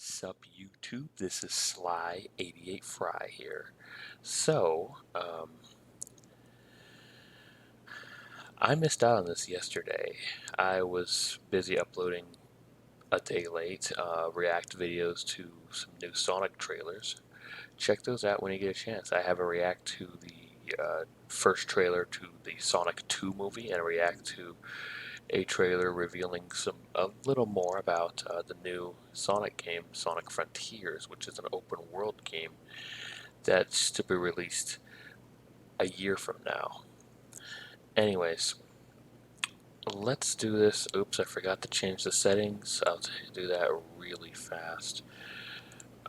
Sup YouTube, this is Sly88Fry here. So, I missed out on this yesterday. I was busy uploading a day late React videos to some new Sonic trailers. Check those out when you get a chance. I have a react to the first trailer to the Sonic 2 movie and a react to a trailer revealing a little more about the new Sonic game, Sonic Frontiers, which is an open world game that's to be released a year from now. Anyways, let's do this. Oops, I forgot to change the settings. I'll do that really fast.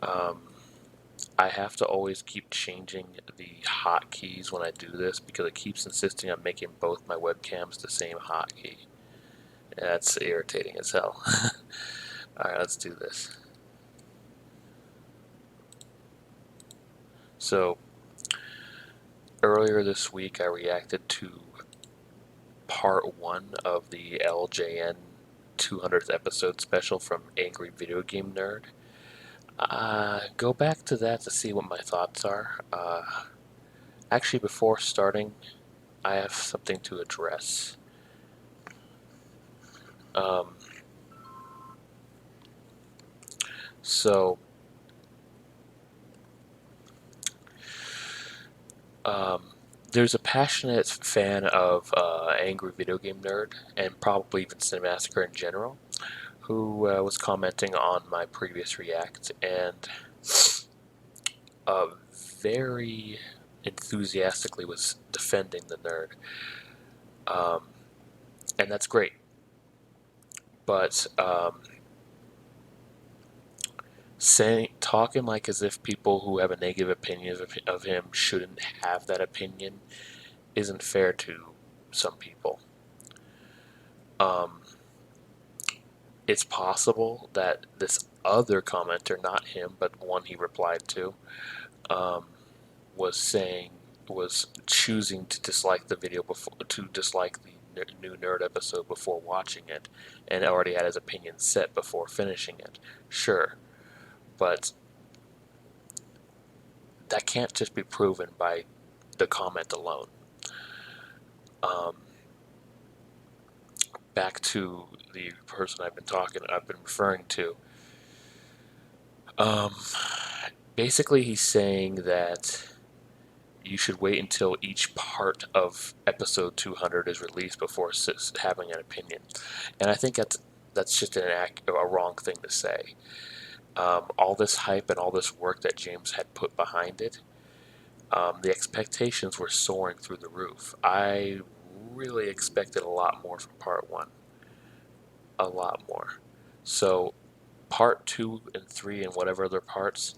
I have to always keep changing the hotkeys when I do this because it keeps insisting on making both my webcams the same hotkey. That's irritating as hell. Alright, let's do this. So, earlier this week I reacted to part 1 of the LJN 200th episode special from Angry Video Game Nerd. Go back to that to see what my thoughts are. Actually, before starting, I have something to address. Um, so, there's a passionate fan of Angry Video Game Nerd, and probably even Cinemassacre in general, who was commenting on my previous react, and very enthusiastically was defending the nerd. And that's great. But talking like as if people who have a negative opinion of him shouldn't have that opinion isn't fair to some people. It's possible that this other commenter, not him, but one he replied to, was choosing to dislike the video to dislike the new nerd episode before watching it, and already had his opinion set before finishing it. Sure, but that can't just be proven by the comment alone. Back to the person I've been referring to. Basically, he's saying that you should wait until each part of episode 200 is released before having an opinion, and I think that's just a wrong thing to say. All this hype and all this work that James had put behind it, the expectations were soaring through the roof. I really expected a lot more from part 1. A lot more. So part 2 and 3 and whatever other parts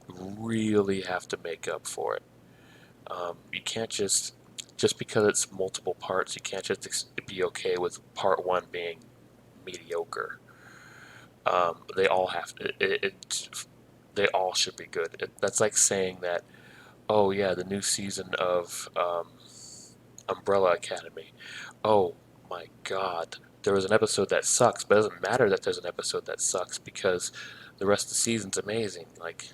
really have to make up for it. You can't just because it's multiple parts, you can't just be okay with part 1 being mediocre. They all have to, they all should be good. That's like saying that, oh yeah, the new season of Umbrella Academy. Oh my God, there was an episode that sucks, but it doesn't matter that there's an episode that sucks because the rest of the season's amazing. Like,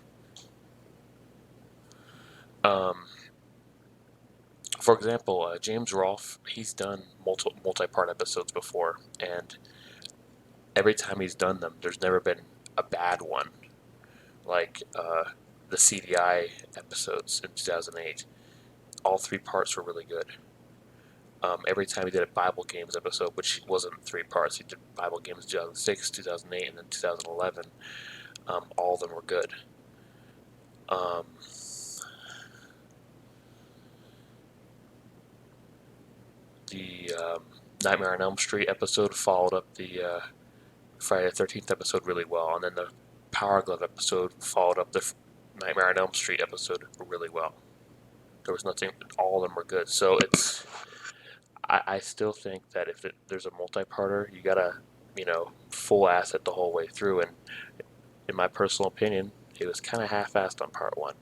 for example, James Rolfe, he's done multi-part episodes before, and every time he's done them, there's never been a bad one. Like the CDI episodes in 2008, all 3 parts were really good. Every time he did a Bible Games episode, which wasn't 3 parts, he did Bible Games 2006, 2008, and then 2011. All of them were good. The Nightmare on Elm Street episode followed up the Friday the 13th episode really well, and then the Power Glove episode followed up the Nightmare on Elm Street episode really well. There was nothing, all of them were good. So I still think that if there's a multi-parter, you gotta, full ass it the whole way through. And in my personal opinion, it was kind of half-assed on part 1.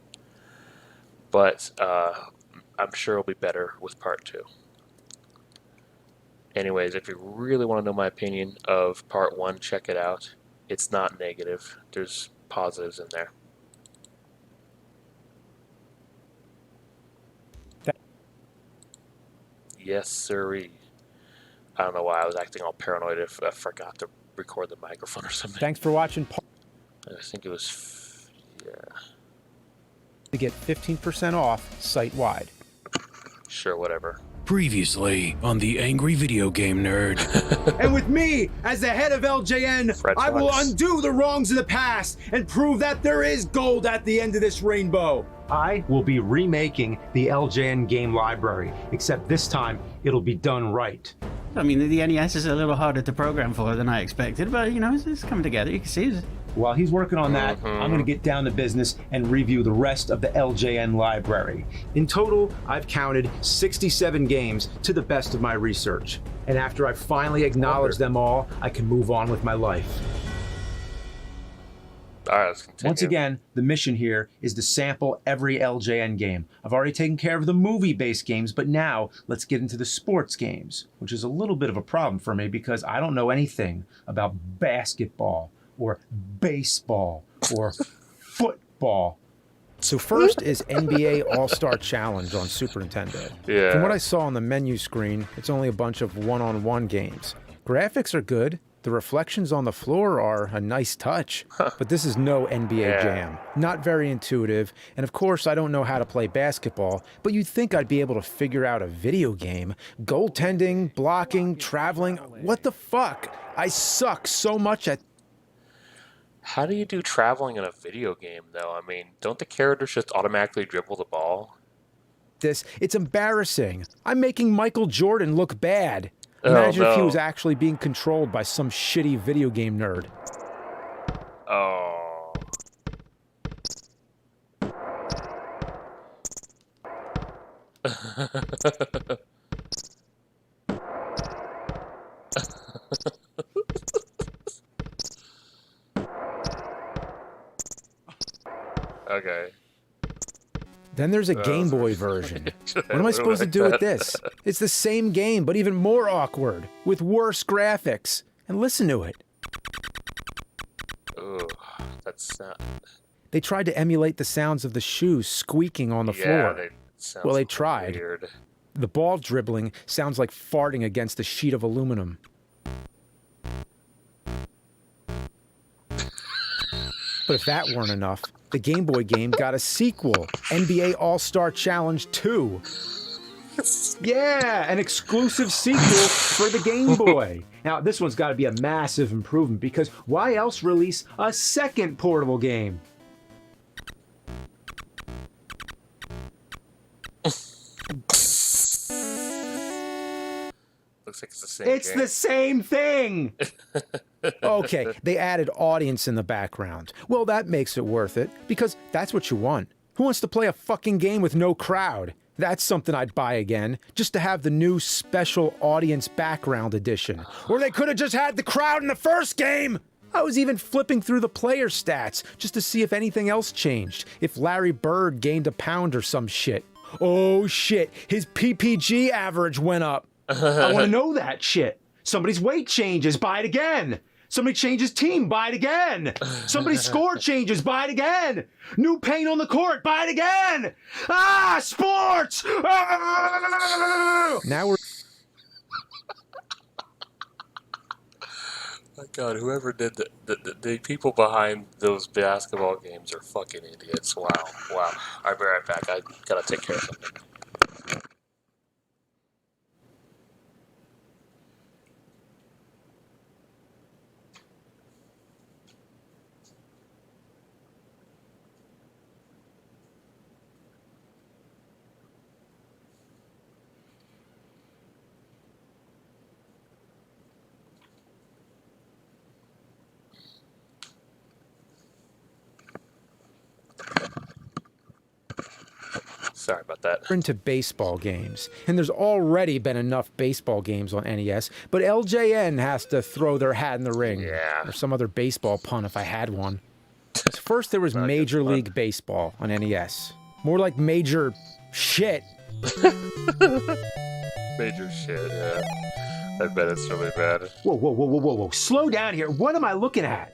But I'm sure it'll be better with part 2. Anyways, if you really want to know my opinion of part 1, check it out. It's not negative. There's positives in there. Yes, sirree. I don't know why I was acting all paranoid if I forgot to record the microphone or something. Thanks for watching. I think it was, yeah. To get 15% off site-wide. Sure, whatever. Previously on the Angry Video Game Nerd. And with me as the head of LJN, Fred I will Fox. undo the wrongs of the past and prove that there is gold at the end of this rainbow. I will be remaking the LJN game library, except this time it'll be done right. I mean, the NES is a little harder to program for than I expected, but, you know, it's coming together. You can see it. While he's working on that, I'm going to get down to business and review the rest of the LJN library. In total, I've counted 67 games to the best of my research. And after I finally acknowledge them all, I can move on with my life. All right, let's continue. Once again, the mission here is to sample every LJN game. I've already taken care of the movie-based games, but now let's get into the sports games, which is a little bit of a problem for me because I don't know anything about basketball or baseball or football. So first is NBA All-Star Challenge on Super Nintendo. Yeah. From what I saw on the menu screen, it's only a bunch of one-on-one games. Graphics are good. The reflections on the floor are a nice touch, but this is no NBA Jam. Not very intuitive, and of course I don't know how to play basketball, but you'd think I'd be able to figure out a video game. Goaltending, blocking, traveling, what the fuck? I suck so much at... How do you do traveling in a video game, though? I mean, don't the characters just automatically dribble the ball? this. It's embarrassing. I'm making Michael Jordan look bad. Imagine if he was actually being controlled by some shitty video game nerd. Oh. Okay. Then there's a Game Boy version. What am I supposed to do with this? It's the same game, but even more awkward, with worse graphics. And listen to it. Ooh, that's not... They tried to emulate the sounds of the shoes squeaking on the floor. Well, they tried. Weird. The ball dribbling sounds like farting against a sheet of aluminum. But if that weren't enough, the Game Boy game got a sequel, NBA All-Star Challenge 2. Yeah, an exclusive sequel for the Game Boy. Now, this one's got to be a massive improvement because why else release a second portable game? Looks like it's the same It's game. the same thing! Okay, they added audience in the background. Well, that makes it worth it, because that's what you want. Who wants to play a fucking game with no crowd? That's something I'd buy again, just to have the new special audience background edition. Or they could have just had the crowd in the first game! I was even flipping through the player stats, just to see if anything else changed. If Larry Bird gained a pound or some shit. Oh shit, his PPG average went up. I want to know that shit. Somebody's weight changes, buy it again. Somebody changes team, buy it again. Somebody's score changes, buy it again. New paint on the court, buy it again. Ah, sports! Ah! Now we're... My God, whoever did the people behind those basketball games are fucking idiots. Wow, wow. I'll be right back. I gotta take care of something. Sorry about that. into baseball games. And there's already been enough baseball games on NES, but LJN has to throw their hat in the ring. Yeah. Or some other baseball pun if I had one. First there was Major League Baseball on NES. More like major shit. Major shit, yeah. I bet it's really bad. Whoa. Slow down here. What am I looking at?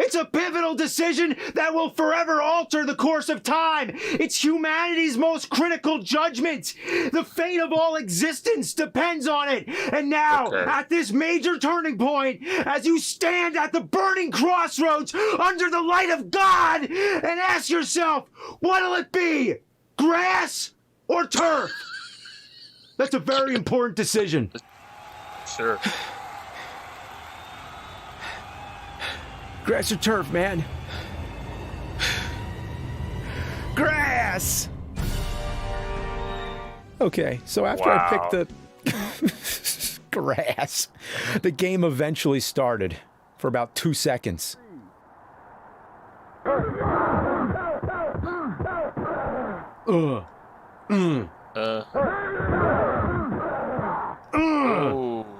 It's a pivotal decision that will forever alter the course of time. It's humanity's most critical judgment. The fate of all existence depends on it. And now, at this major turning point, as you stand at the burning crossroads under the light of God and ask yourself, what'll it be? Grass or turf? That's a very important decision. Sure. Grass or turf, man? Grass! Okay, so after I picked the grass, the game eventually started for about 2 seconds. Oh,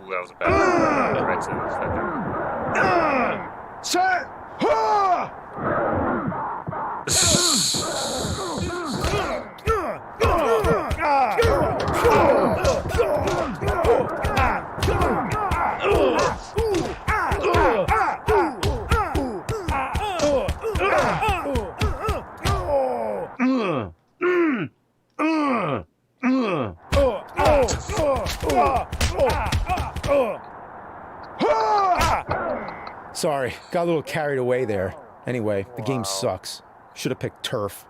that was a bad right to Sir! Sorry, got a little carried away there. Anyway, the game sucks. Should have picked turf.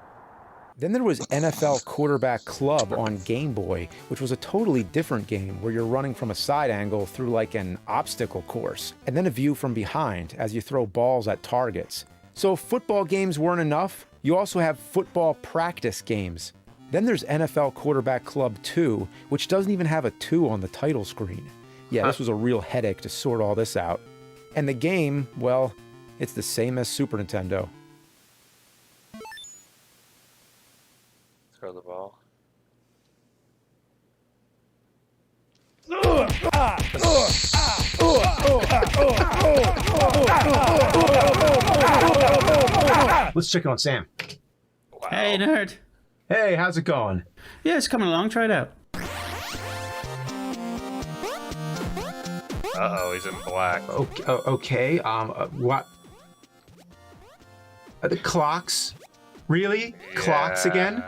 Then there was NFL Quarterback Club on Game Boy, which was a totally different game where you're running from a side angle through like an obstacle course, and then a view from behind as you throw balls at targets. So if football games weren't enough, you also have football practice games. Then there's NFL Quarterback Club 2, which doesn't even have a 2 on the title screen. Yeah, this was a real headache to sort all this out. And the game, well, it's the same as Super Nintendo. throw the ball. Let's check on Sam. Wow. Hey, nerd. Hey, how's it going? Yeah, it's coming along. Try it out. Uh-oh, he's in black. Okay. What? The clocks? Really? Clocks again?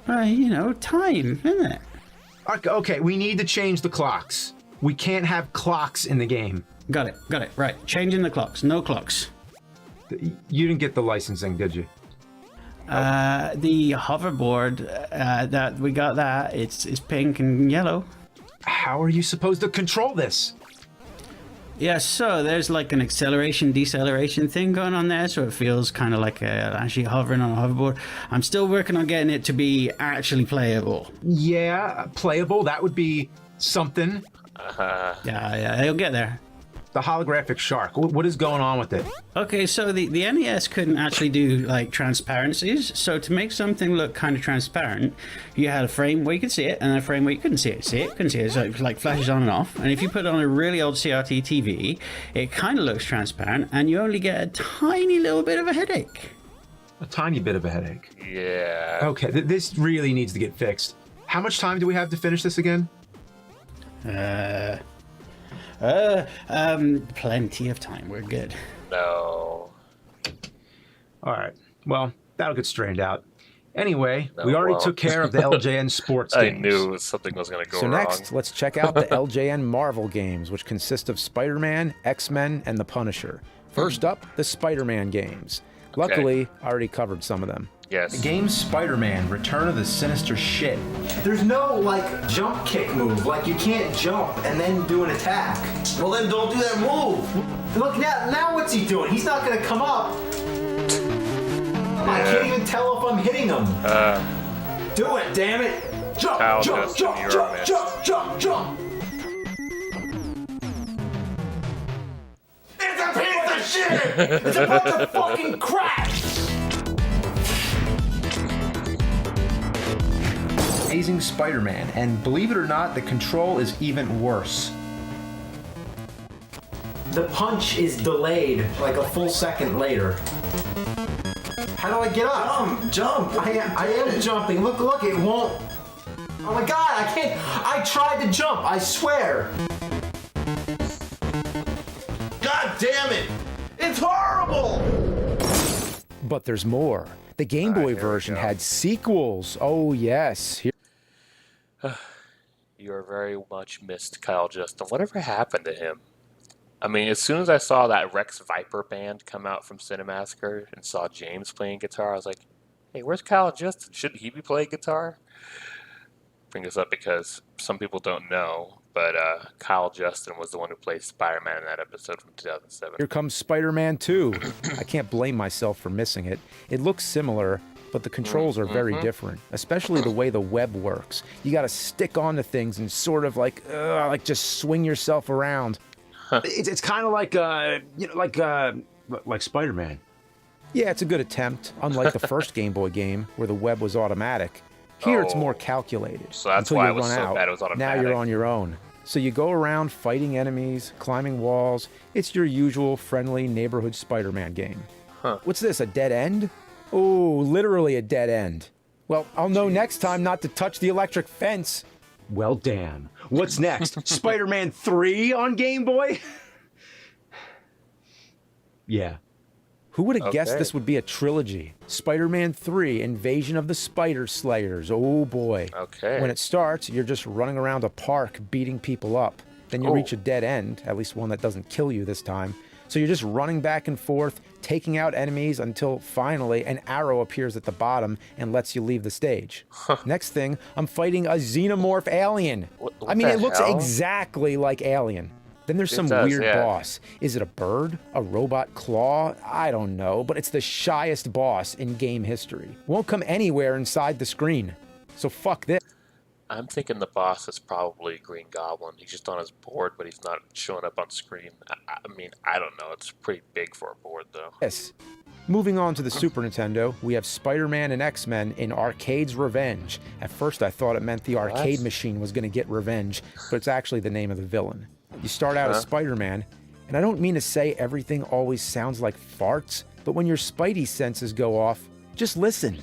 You know, time, isn't it? Okay, we need to change the clocks. We can't have clocks in the game. Got it. Right. Changing the clocks. No clocks. You didn't get the licensing, did you? The hoverboard, that we got that, it's pink and yellow. How are you supposed to control this? Yeah, so there's like an acceleration, deceleration thing going on there, so it feels kind of like actually hovering on a hoverboard. I'm still working on getting it to be actually playable. Yeah, playable, that would be something. Yeah, it'll get there. The holographic shark, what is going on with it? Okay, so the NES couldn't actually do like transparencies, so to make something look kind of transparent, you had a frame where you could see it and a frame where you couldn't see it. Couldn't see it, so it like flashes on and off. And if you put it on a really old CRT TV, it kind of looks transparent and you only get a tiny little bit of a headache. A tiny bit of a headache. Yeah. Okay, this really needs to get fixed. How much time do we have to finish this again? Plenty of time. We're good. No. All right. Well, that'll get straightened out. Anyway, we already took care of the LJN Sports I games. knew something was going to go So wrong. next, let's check out the LJN Marvel games, which consist of Spider-Man, X-Men, and the Punisher. First up, the Spider-Man games. Luckily, I already covered some of them. Yes. The game's Spider-Man, Return of the Sinister Shit. There's no, like, jump kick move. Like, you can't jump and then do an attack. Well, then don't do that move. Look, now what's he doing? He's not gonna come up. I can't even tell if I'm hitting him. Do it, damn it. Jump, Kyle jump, just jump, in your jump, midst. jump, jump, jump. It's a piece of shit. It's about to fucking crash. Amazing Spider-Man, and believe it or not, the control is even worse. The punch is delayed like a full second later. How do I get up? Jump! I am jumping. Look, it won't. Oh my god, I can't. I tried to jump, I swear. God damn it! It's horrible! But there's more. The Game Boy version had sequels. Oh, yes. You are very much missed, Kyle Justin. Whatever happened to him? I mean, as soon as I saw that Rex Viper band come out from Cinemassacre and saw James playing guitar, I was like, hey, where's Kyle Justin? Shouldn't he be playing guitar? Bring this up because some people don't know, but Kyle Justin was the one who played Spider-Man in that episode from 2007. Here comes Spider-Man 2. I can't blame myself for missing it. It looks similar, but the controls are very different, especially the way the web works. You got to stick onto things and sort of like just swing yourself around. It's kind of like like Spider-Man. Yeah, it's a good attempt, unlike the first Game Boy game where the web was automatic. Here it's more calculated. So that's until why you it was run so out. bad it was automatic. Now you're on your own. So you go around fighting enemies, climbing walls. It's your usual friendly neighborhood Spider-Man game. What's this, a dead end? Oh, literally a dead end. Well, I'll know next time not to touch the electric fence. Well, damn. What's next? Spider-Man 3 on Game Boy? Yeah. Who would have guessed this would be a trilogy? Spider-Man 3, Invasion of the Spider Slayers. Oh boy. Okay. When it starts, you're just running around a park beating people up. Then you reach a dead end, at least one that doesn't kill you this time. So you're just running back and forth, taking out enemies until finally an arrow appears at the bottom and lets you leave the stage. Next thing, I'm fighting a xenomorph alien. I mean, it looks exactly like Alien. Then there's some weird boss. Is it a bird? A robot claw? I don't know, but it's the shyest boss in game history. Won't come anywhere inside the screen. So fuck this. I'm thinking the boss is probably Green Goblin. He's just on his board, but he's not showing up on screen. I mean, I don't know. It's pretty big for a board, though. Yes. Moving on to the Super Nintendo, we have Spider-Man and X-Men in Arcade's Revenge. At first, I thought it meant the arcade machine was going to get revenge, but it's actually the name of the villain. You start out as Spider-Man, and I don't mean to say everything always sounds like farts, but when your Spidey senses go off, just listen.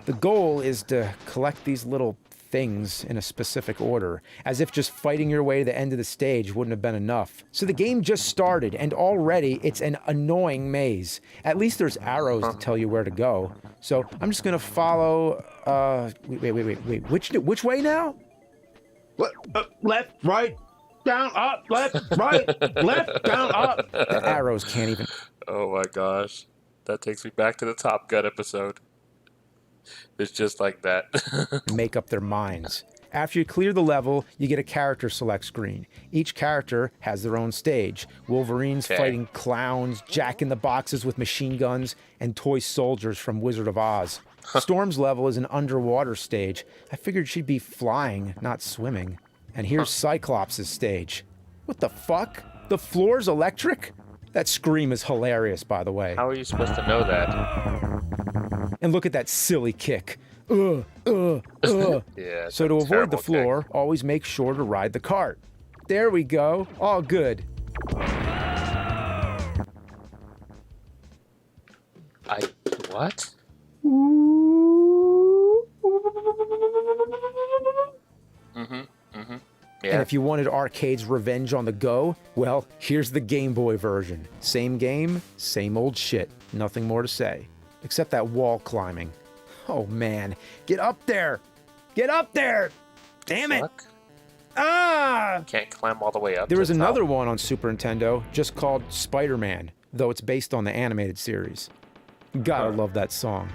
The goal is to collect these little things in a specific order, as if just fighting your way to the end of the stage wouldn't have been enough. So the game just started, and already it's an annoying maze. At least there's arrows to tell you where to go. So I'm just gonna follow, wait, which way now? Left, right, down, up, left, right, left, down, up. The arrows can't even... Oh my gosh. That takes me back to the Top Gun episode. It's just like that. make up their minds. After you clear the level, you get a character select screen. Each character has their own stage. Wolverine's fighting clowns, Jack in the Boxes with machine guns, and toy soldiers from Wizard of Oz. Storm's level is an underwater stage. I figured she'd be flying, not swimming. And here's Cyclops' stage. What the fuck? The floor's electric? That scream is hilarious, by the way. How are you supposed to know that? And look at that silly kick. Yeah, so to avoid the floor, always make sure to ride the cart. There we go. All good. What? Yeah. And if you wanted Arcade's Revenge on the go, well, here's the Game Boy version. Same game, same old shit. Nothing more to say. Except that wall climbing. Oh man, get up there! Get up there! Damn it! Ah! Can't climb all the way up. There was another one on Super Nintendo just called Spider-Man, though it's based on the animated series. Gotta love that song.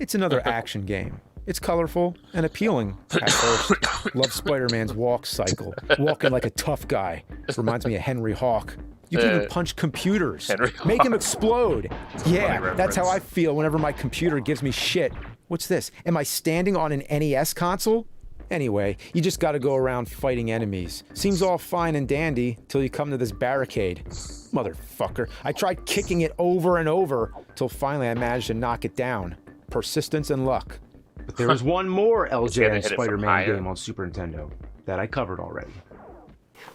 It's another action game. It's colorful and appealing at first. Love Spider-Man's walk cycle. Walking like a tough guy. Reminds me of Henry Hawk. You can even punch computers. Make him explode. Yeah, that's how I feel whenever my computer gives me shit. What's this? Am I standing on an NES console? Anyway, you just gotta go around fighting enemies. Seems all fine and dandy till you come to this barricade. Motherfucker. I tried kicking it over and over till finally I managed to knock it down. Persistence and luck. But there was one more LJN Spider-Man game on Super Nintendo that I covered already.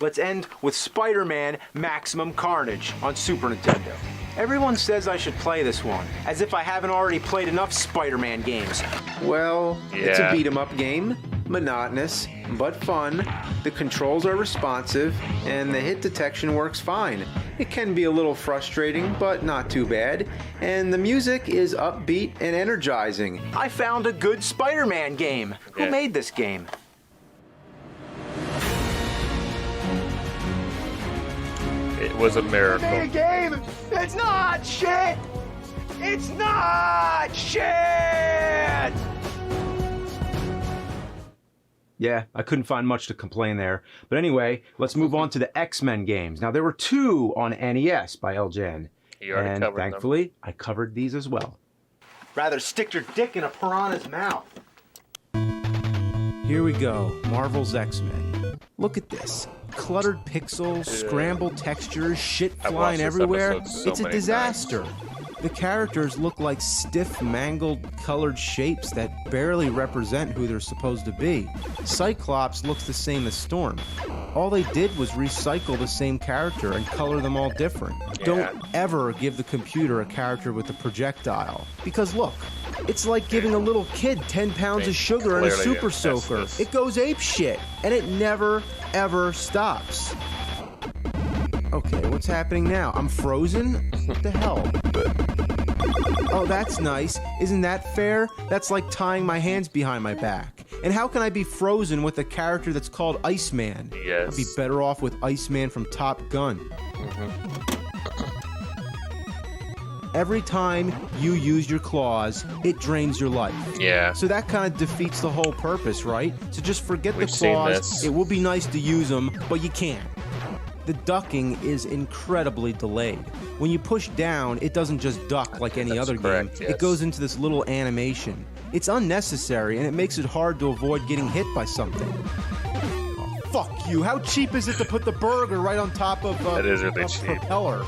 Let's end with Spider-Man Maximum Carnage on Super Nintendo. Everyone says I should play this one, as if I haven't already played enough Spider-Man games. Well, it's a Yeah. beat-em-up game. Monotonous, but fun. The controls are responsive, and the hit detection works fine. It can be a little frustrating, but not too bad. And the music is upbeat and energizing. I found a good Spider-Man game. Yeah. Who made this game? It was a miracle. game! It's not shit! It's not shit! Yeah, I couldn't find much to complain there. But anyway, let's move on to the X-Men games. Now, there were 2 on NES by LJN. You already And covered them. thankfully, I covered these as well. Rather stick your dick in a piranha's mouth. Here we go, Marvel's X-Men. Look at this. Cluttered pixels, scrambled textures, shit I've watched flying this everywhere. episode so It's a many disaster. The characters look like stiff, mangled, colored shapes that barely represent who they're supposed to be. Cyclops looks the same as Storm. All they did was recycle the same character and color them all different. Yeah. Don't ever give the computer a character with a projectile. Because look, it's like giving a little kid 10 pounds of sugar and a Clearly super it's soaker. this. It goes ape shit, and it never, ever stops. Okay, what's happening now? I'm frozen? What the hell? Oh, that's nice. Isn't that fair? That's like tying my hands behind my back. And how can I be frozen with a character that's called Iceman? Yes. I'd be better off with Iceman from Top Gun. Every time you use your claws, it drains your life. Yeah. So that kind of defeats the whole purpose, right? So just forget We've the seen claws. this. It will be nice to use them, but you can't. The ducking is incredibly delayed. When you push down, it doesn't just duck like any That's other correct, game. yes. It goes into this little animation. It's unnecessary, and it makes it hard to avoid getting hit by something. Oh, fuck you. How cheap is it to put the burger right on top of That is really a cheap. propeller?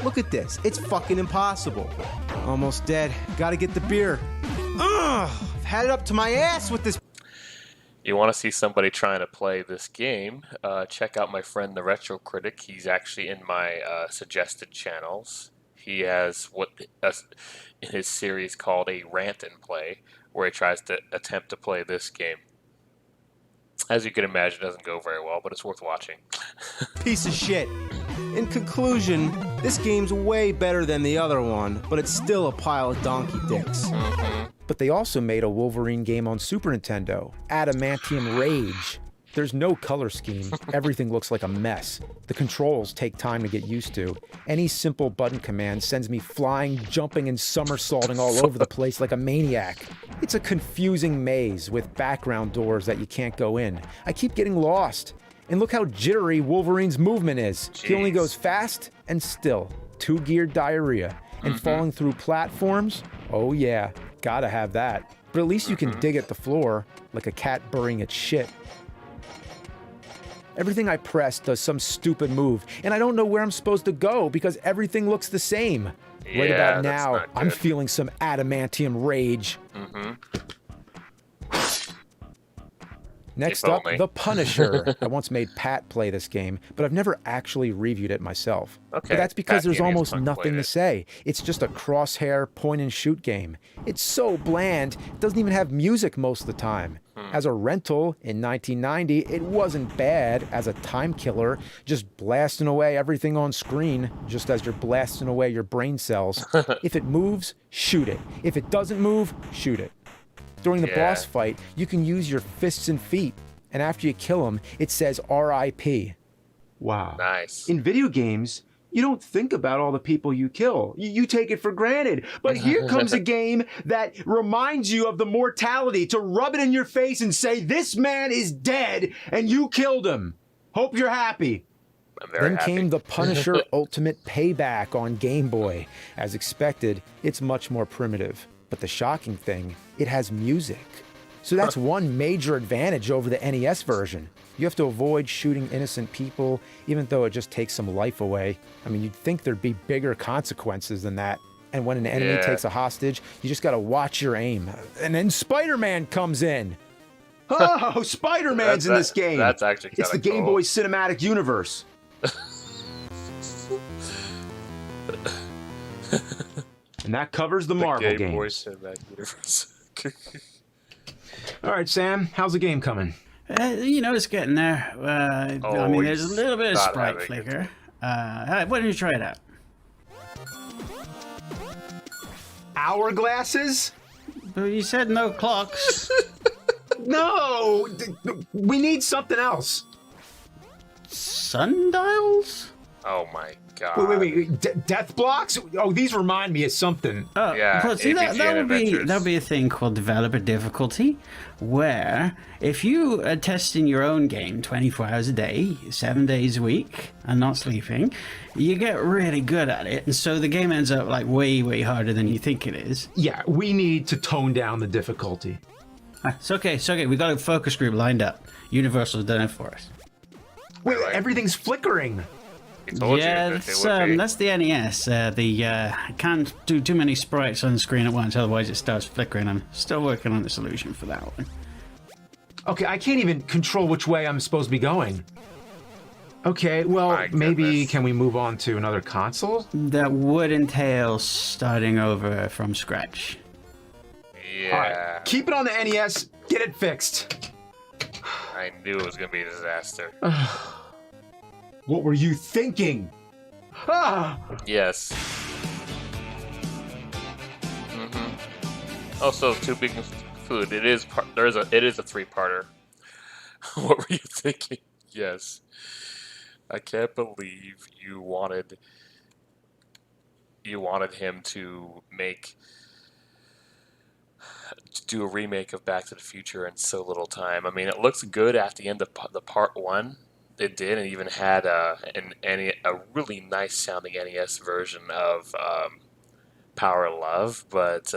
Look at this. It's fucking impossible. Almost dead. Gotta get the beer. Ugh! I've had it up to my ass with this. You want to see somebody trying to play this game? Check out my friend the Retro Critic. He's actually in my suggested channels. He has what in his series called a rant and play, where he tries to attempt to play this game. As you can imagine, it doesn't go very well, but it's worth watching. Piece of shit. In conclusion, this game's way better than the other one, but it's still a pile of donkey dicks. But they also made a Wolverine game on Super Nintendo, Adamantium Rage. There's no color scheme. Everything looks like a mess. The controls take time to get used to. Any simple button command sends me flying, jumping, and somersaulting all over the place like a maniac. It's a confusing maze with background doors that you can't go in. I keep getting lost. And look how jittery Wolverine's movement is. He only Jeez. goes fast and still. Two-gear diarrhea. And falling through platforms? Oh yeah, gotta have that. But at least you can dig at the floor, like a cat burying its shit. Everything I press does some stupid move, and I don't know where I'm supposed to go because everything looks the same. Right Yeah, about that's now, not I'm good. feeling some adamantium rage. Next If up, only. The Punisher. I once made Pat play this game, but I've never actually reviewed it myself. Okay, But that's because Pat there's gave me a almost fun nothing played to it. say. It's just a crosshair point-and-shoot game. It's so bland, it doesn't even have music most of the time. As a rental in 1990, it wasn't bad as a time killer, just blasting away everything on screen, just as you're blasting away your brain cells. If it moves, shoot it. If it doesn't move, shoot it. During the Yeah. boss fight, you can use your fists and feet, and after you kill him, it says RIP. Wow. Nice. In video games, you don't think about all the people you kill. You take it for granted. But here comes a game that reminds you of the mortality to rub it in your face and say, this man is dead and you killed him. Hope you're happy. I'm very Then happy. came the Punisher Ultimate Payback on Game Boy. As expected, it's much more primitive. But the shocking thing, it has music. So that's one major advantage over the NES version. You have to avoid shooting innocent people, even though it just takes some life away. I mean, you'd think there'd be bigger consequences than that. And when an enemy Yeah. takes a hostage, you just gotta watch your aim. And then Spider-Man comes in. Oh, Spider-Man's in this game. That's actually It's the kinda Game cool. Boy Cinematic Universe. And that covers the The Marvel Game Boy games. Cinematic Universe. All right, Sam, how's the game coming? It's getting there. I mean, there's a Always little bit of not sprite having it. flicker. Why don't you try it out? Hourglasses? But you said no clocks. No! We need something else. Sundials? Oh my god. Wait. Death blocks? Oh, these remind me of something. Yeah, Well, see, that AVGN would be a thing called developer difficulty, where if you are testing your own game 24 hours a day, 7 days a week, and not sleeping, you get really good at it, and so the game ends up like way harder than you think it is. Yeah, we need to tone down the difficulty. It's okay. We got a focus group lined up. Universal's done it for us. Wait, Right. everything's flickering. I told Yeah, you that it would be. that's the NES. Can't do too many sprites on the screen at once, otherwise it starts flickering. I'm still working on the solution for that one. Okay, I can't even control which way I'm supposed to be going. Okay, well, My maybe goodness. can we move on to another console? That would entail starting over from scratch. Yeah, All right, keep it on the NES. Get it fixed. I knew it was gonna be a disaster. What were you thinking? Ah! Yes. Also, too big food. It is it is a three-parter. What were you thinking? Yes. I can't believe you wanted him to do a remake of Back to the Future in so little time. I mean, it looks good at the end of the part one. It did, and even had a really nice sounding NES version of Power of Love, but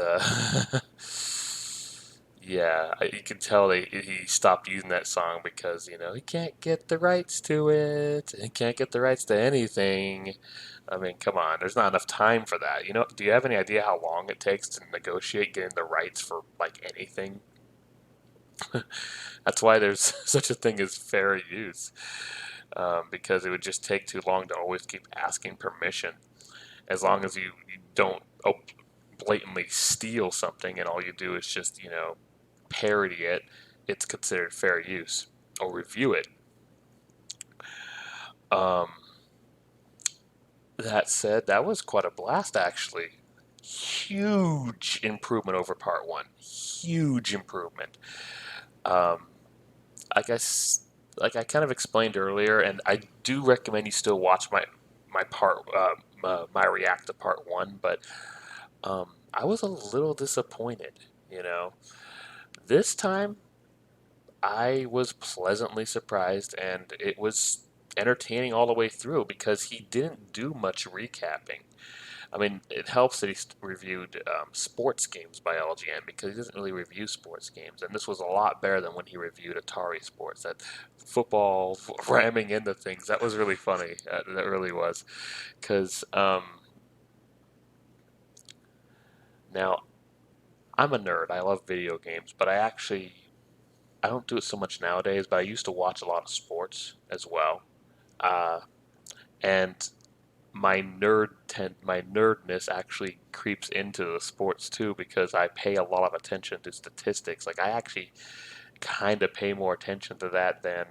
yeah, you can tell he stopped using that song because he can't get the rights to it. He can't get the rights to anything. I mean, come on, there's not enough time for that. Do you have any idea how long it takes to negotiate getting the rights for like anything? That's why there's such a thing as fair use, because it would just take too long to always keep asking permission. As long as you don't blatantly steal something and all you do is just parody it, it's considered fair use, or review it. That said, that was quite a blast, actually. Huge improvement over part one. Huge improvement. I guess, like I kind of explained earlier, and I do recommend you still watch my react to part one, but I was a little disappointed. This time I was pleasantly surprised, and it was entertaining all the way through because he didn't do much recapping. I mean, it helps that he reviewed sports games by LJN because he doesn't really review sports games, and this was a lot better than when he reviewed Atari Sports. That football ramming into things, that was really funny. That really was, because now I'm a nerd. I love video games, but I don't do it so much nowadays. But I used to watch a lot of sports as well, and my nerdness actually creeps into the sports too because I pay a lot of attention to statistics. Like I actually kind of pay more attention to that than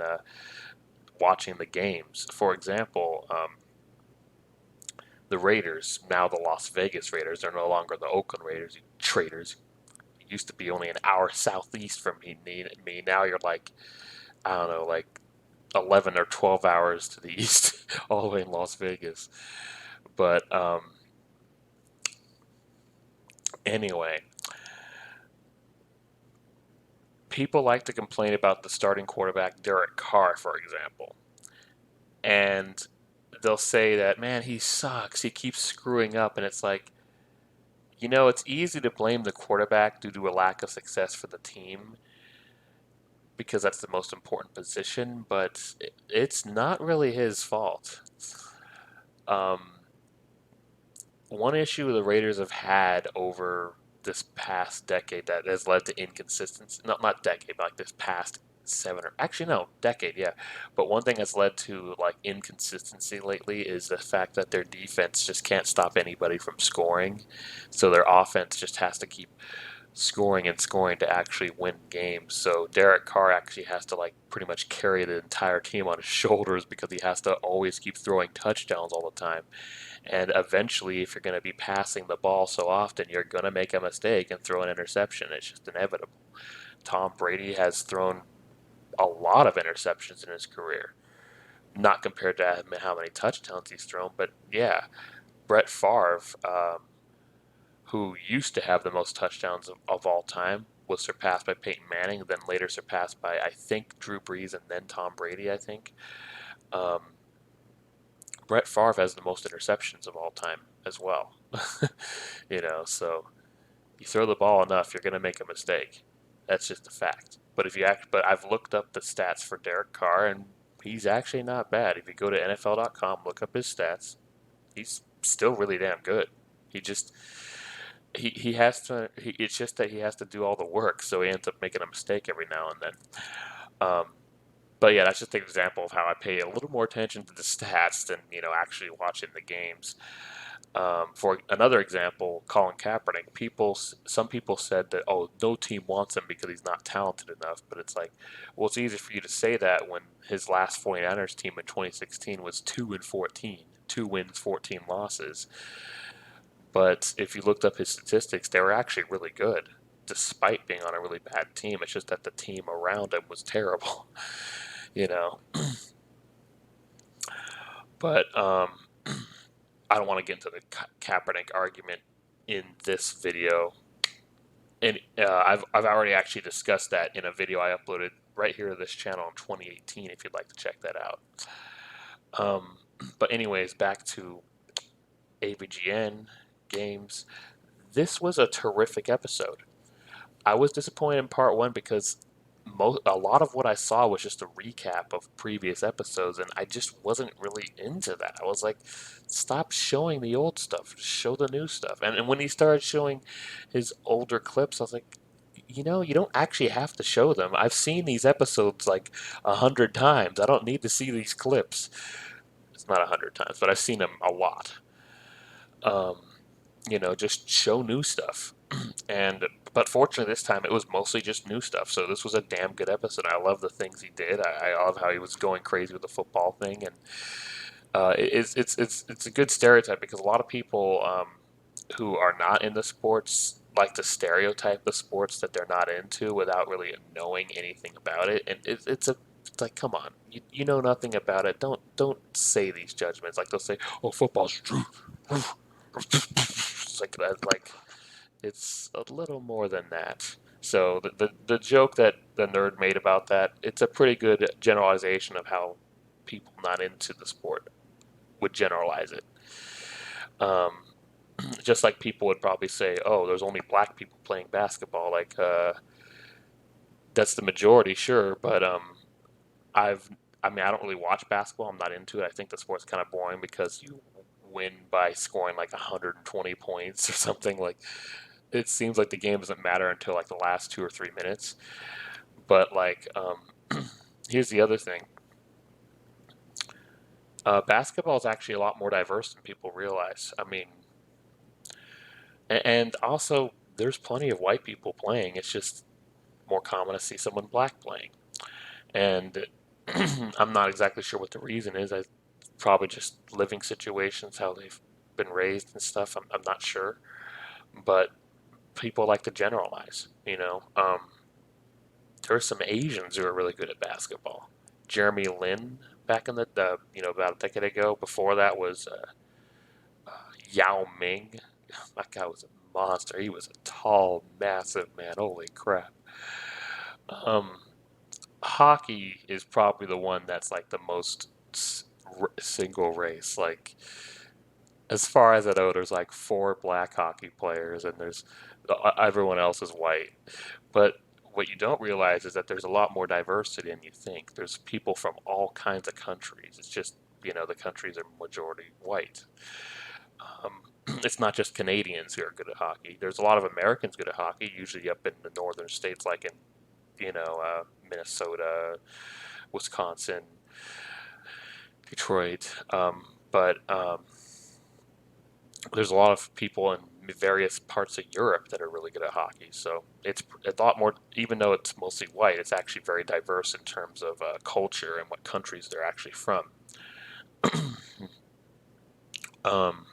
watching the games. For example, the Raiders, now the Las Vegas Raiders, they're no longer the Oakland Raiders. You traitors. It used to be only an hour southeast from me. Now you're like, I don't know, like 11 or 12 hours to the east, all the way in Las Vegas. But anyway, people like to complain about the starting quarterback, Derek Carr, for example. And they'll say that, man, he sucks. He keeps screwing up. And it's like, it's easy to blame the quarterback due to a lack of success for the team because that's the most important position, but it's not really his fault. One issue the Raiders have had over this past decade that has led to inconsistency, not decade, but like this past decade, yeah. But one thing that's led to like inconsistency lately is the fact that their defense just can't stop anybody from scoring. So their offense just has to keep scoring and scoring to actually win games. So Derek Carr actually has to like pretty much carry the entire team on his shoulders because he has to always keep throwing touchdowns all the time. And eventually, if you're going to be passing the ball so often, you're going to make a mistake and throw an interception. It's just inevitable. Tom Brady has thrown a lot of interceptions in his career, not compared to how many touchdowns he's thrown, but yeah, Brett Favre, who used to have the most touchdowns of all time, was surpassed by Peyton Manning, then later surpassed by, I think, Drew Brees and then Tom Brady, I think. Um, Brett Favre has the most interceptions of all time as well. So you throw the ball enough, you're going to make a mistake. That's just a fact. But I've looked up the stats for Derek Carr, and he's actually not bad. If you go to NFL.com, look up his stats, he's still really damn good. He just he has to. It's just that he has to do all the work, so he ends up making a mistake every now and then. Um, but yeah, that's just an example of how I pay a little more attention to the stats than actually watching the games. For another example, Colin Kaepernick, some people said that, oh, no team wants him because he's not talented enough. But it's like, well, it's easy for you to say that when his last 49ers team in 2016 was 2-14, 2 wins, 14 losses. But if you looked up his statistics, they were actually really good, despite being on a really bad team. It's just that the team around him was terrible, you know. But I don't want to get into the Kaepernick argument in this video. And I've already actually discussed that in a video I uploaded right here to this channel in 2018, if you'd like to check that out. But anyways, back to AVGN games. This was a terrific episode. I was disappointed in part one because a lot of what I saw was just a recap of previous episodes, and I just wasn't really into that. I was like, stop showing the old stuff, just show the new stuff. And when he started showing his older clips, I was like, you don't actually have to show them. I've seen these episodes like 100 times. I don't need to see these clips. It's not 100 times, but I've seen them a lot. Just show new stuff. But fortunately this time it was mostly just new stuff. So this was a damn good episode. I love the things he did. I love how he was going crazy with the football thing, and it's a good stereotype because a lot of people who are not into sports like to stereotype the sports that they're not into without really knowing anything about it, and it's like, come on, you know nothing about it. Don't say these judgments. Like they'll say, oh, football's true. It's like that. Like it's a little more than that. So the joke that the nerd made about that, it's a pretty good generalization of how people not into the sport would generalize it. Just like people would probably say, oh, there's only black people playing basketball. Like that's the majority, sure, but I don't really watch basketball. I'm not into it. I think the sport's kind of boring because you win by scoring like 120 points or something. Like it seems like the game doesn't matter until like the last 2 or 3 minutes. But like, here's the other thing. Basketball is actually a lot more diverse than people realize. I mean, and also there's plenty of white people playing. It's just more common to see someone black playing. And I'm not exactly sure what the reason is. I probably just living situations, how they've been raised and stuff. I'm not sure, but people like to generalize. There are some Asians who are really good at basketball. Jeremy Lin back in the about a decade ago. Before that was Yao Ming. That guy was a monster. He was a tall, massive man. Holy crap. Hockey is probably the one that's like the most single race. Like, as far as I know, there's like 4 black hockey players, and there's everyone else is white. But what you don't realize is that there's a lot more diversity than you think. There's people from all kinds of countries. It's just the countries are majority white. It's not just Canadians who are good at hockey. There's a lot of Americans good at hockey, usually up in the northern states, like in Minnesota, Wisconsin, Detroit. But there's a lot of people in various parts of Europe that are really good at hockey. So it's a lot more, even though it's mostly white, it's actually very diverse in terms of culture and what countries they're actually from. um,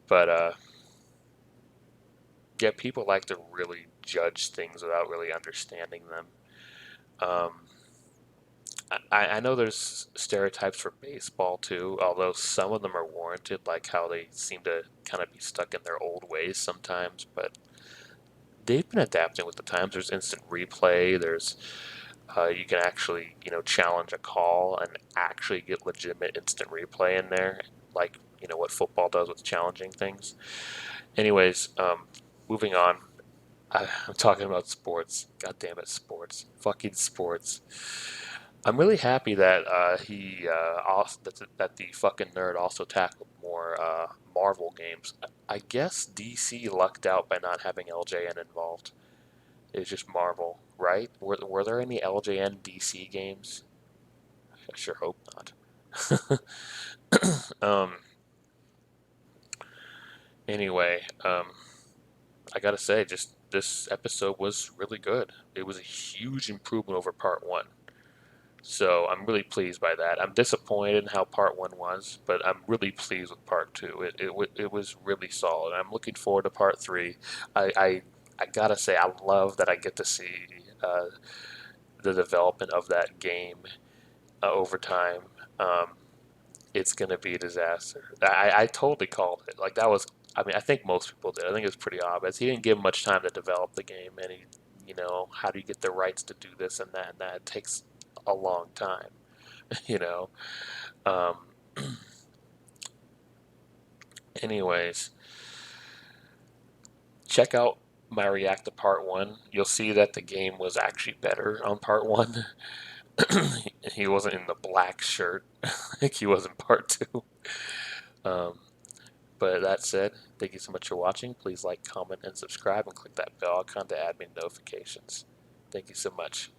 but yeah, people like to really judge things without really understanding them. Um, I know there's stereotypes for baseball too, although some of them are warranted, like how they seem to kind of be stuck in their old ways sometimes. But they've been adapting with the times. There's instant replay. There's you can actually challenge a call and actually get legitimate instant replay in there, like what football does with challenging things. Anyways, moving on. I'm talking about sports. God damn it, sports. Fucking sports. I'm really happy that he also that the fucking nerd also tackled more Marvel games. I guess DC lucked out by not having LJN involved. It's just Marvel, right? Were there any LJN DC games? I sure hope not. um. Anyway, I gotta say, just this episode was really good. It was a huge improvement over part one. So I'm really pleased by that. I'm disappointed in how part one was, but I'm really pleased with part two. It was really solid. I'm looking forward to part three. I gotta say, I love that I get to see the development of that game over time. Um, it's gonna be a disaster. I totally called it. Like that was. I mean, I think most people did. I think it was pretty obvious. He didn't give much time to develop the game, and how do you get the rights to do this and that and that? It takes a long time, you know. Um, anyways, check out my react to part one. You'll see that the game was actually better on part one. He wasn't in the black shirt like he was in part two. Um, but that said, thank you so much for watching. Please like, comment, and subscribe, and click that bell icon to add me notifications. Thank you so much.